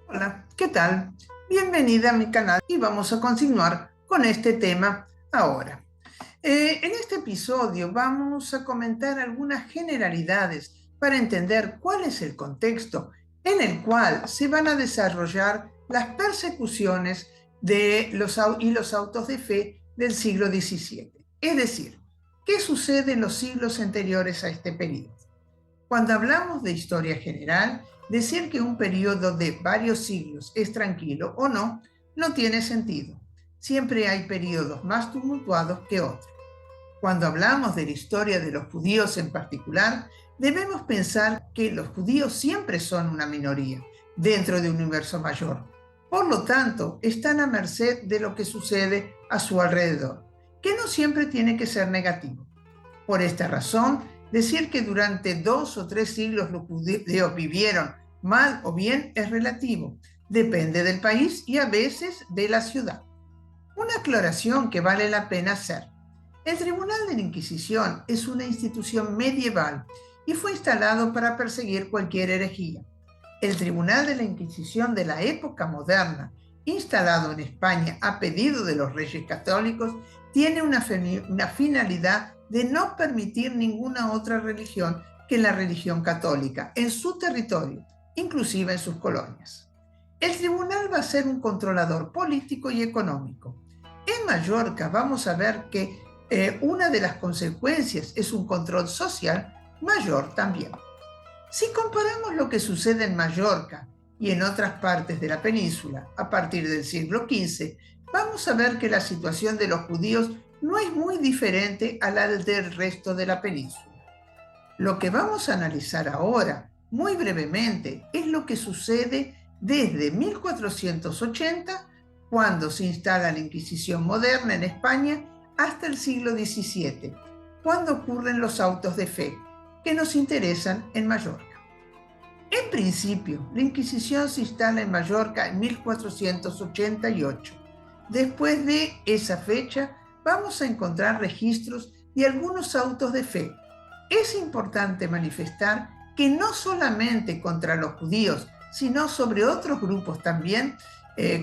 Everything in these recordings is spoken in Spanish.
Hola, ¿qué tal? Bienvenida a mi canal y vamos a continuar con este tema ahora. En este episodio vamos a comentar algunas generalidades para entender cuál es el contexto en el cual se van a desarrollar las persecuciones de los autos de fe del siglo XVII. Es decir, ¿qué sucede en los siglos anteriores a este periodo? Cuando hablamos de historia general, decir que un periodo de varios siglos es tranquilo o no, no tiene sentido. Siempre hay periodos más tumultuados que otros. Cuando hablamos de la historia de los judíos en particular, debemos pensar que los judíos siempre son una minoría dentro de un universo mayor. Por lo tanto, están a merced de lo que sucede a su alrededor, que no siempre tiene que ser negativo. Por esta razón, decir que durante 2 o 3 siglos los judíos vivieron mal o bien es relativo. Depende del país y a veces de la ciudad. Una aclaración que vale la pena hacer. El Tribunal de la Inquisición es una institución medieval y fue instalado para perseguir cualquier herejía. El Tribunal de la Inquisición de la época moderna, instalado en España a pedido de los reyes católicos, tiene una finalidad de no permitir ninguna otra religión que la religión católica en su territorio, inclusive en sus colonias. El tribunal va a ser un controlador político y económico. En Mallorca vamos a ver que una de las consecuencias es un control social mayor también. Si comparamos lo que sucede en Mallorca y en otras partes de la península a partir del siglo XV, vamos a ver que la situación de los judíos no es muy diferente a la del resto de la península. Lo que vamos a analizar ahora, muy brevemente, es lo que sucede desde 1480, cuando se instala la Inquisición moderna en España, hasta el siglo XVII, cuando ocurren los autos de fe, que nos interesan en Mallorca. En principio, la Inquisición se instala en Mallorca en 1488. Después de esa fecha, vamos a encontrar registros de algunos autos de fe. Es importante manifestar que no solamente contra los judíos, sino sobre otros grupos también,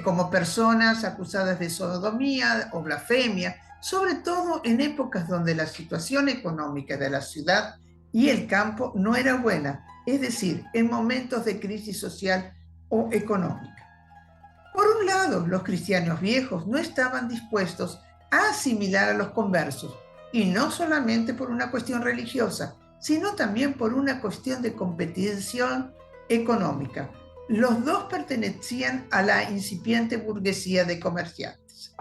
como personas acusadas de sodomía o blasfemia, sobre todo en épocas donde la situación económica de la ciudad y el campo no era buena, es decir, en momentos de crisis social o económica. Por un lado, los cristianos viejos no estaban dispuestos a asimilar a los conversos, y no solamente por una cuestión religiosa, sino también por una cuestión de competición económica. Los dos pertenecían a la incipiente burguesía de comerciantes.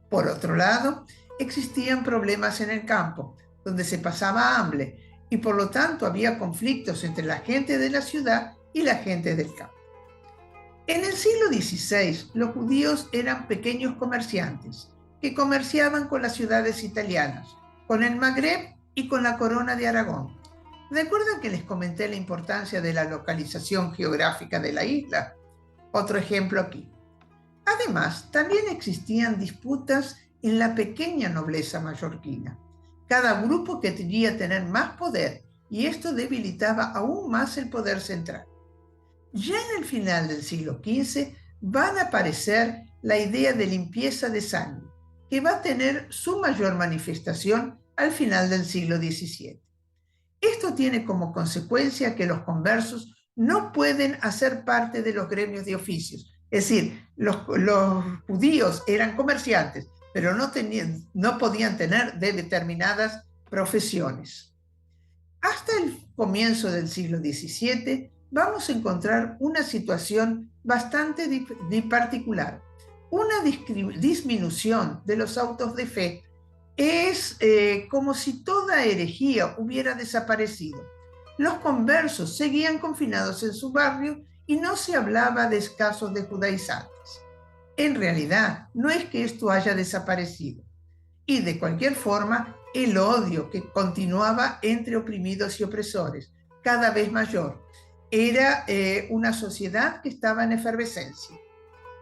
Por otro lado, existían problemas en el campo, donde se pasaba hambre, y por lo tanto había conflictos entre la gente de la ciudad y la gente del campo. En el siglo XVI, los judíos eran pequeños comerciantes que comerciaban con las ciudades italianas, con el Magreb y con la Corona de Aragón. ¿Recuerdan que les comenté la importancia de la localización geográfica de la isla? Otro ejemplo aquí. Además, también existían disputas en la pequeña nobleza mallorquina. Cada grupo quería tener más poder y esto debilitaba aún más el poder central. Ya en el final del siglo XV van a aparecer la idea de limpieza de sangre, que va a tener su mayor manifestación al final del siglo XVII. Esto tiene como consecuencia que los conversos no pueden hacer parte de los gremios de oficios. Es decir, los judíos eran comerciantes, pero no podían tener determinadas profesiones. Hasta el comienzo del siglo XVII vamos a encontrar una situación bastante particular. Una disminución de los autos de fe es como si toda herejía hubiera desaparecido. Los conversos seguían confinados en su barrio y no se hablaba de casos de judaizantes. En realidad, no es que esto haya desaparecido. Y de cualquier forma, el odio que continuaba entre oprimidos y opresores, cada vez mayor. Era una sociedad que estaba en efervescencia.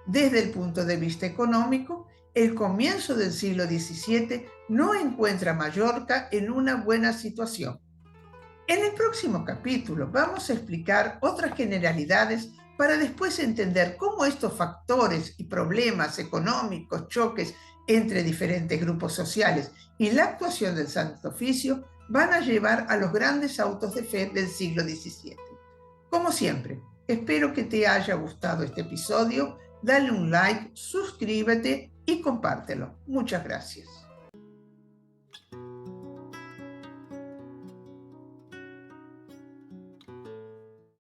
Desde el punto de vista económico, el comienzo del siglo XVII no encuentra a Mallorca en una buena situación. En el próximo capítulo vamos a explicar otras generalidades para después entender cómo estos factores y problemas económicos, choques entre diferentes grupos sociales y la actuación del Santo Oficio van a llevar a los grandes autos de fe del siglo XVII. Como siempre, espero que te haya gustado este episodio. Dale un like, suscríbete y compártelo. Muchas gracias.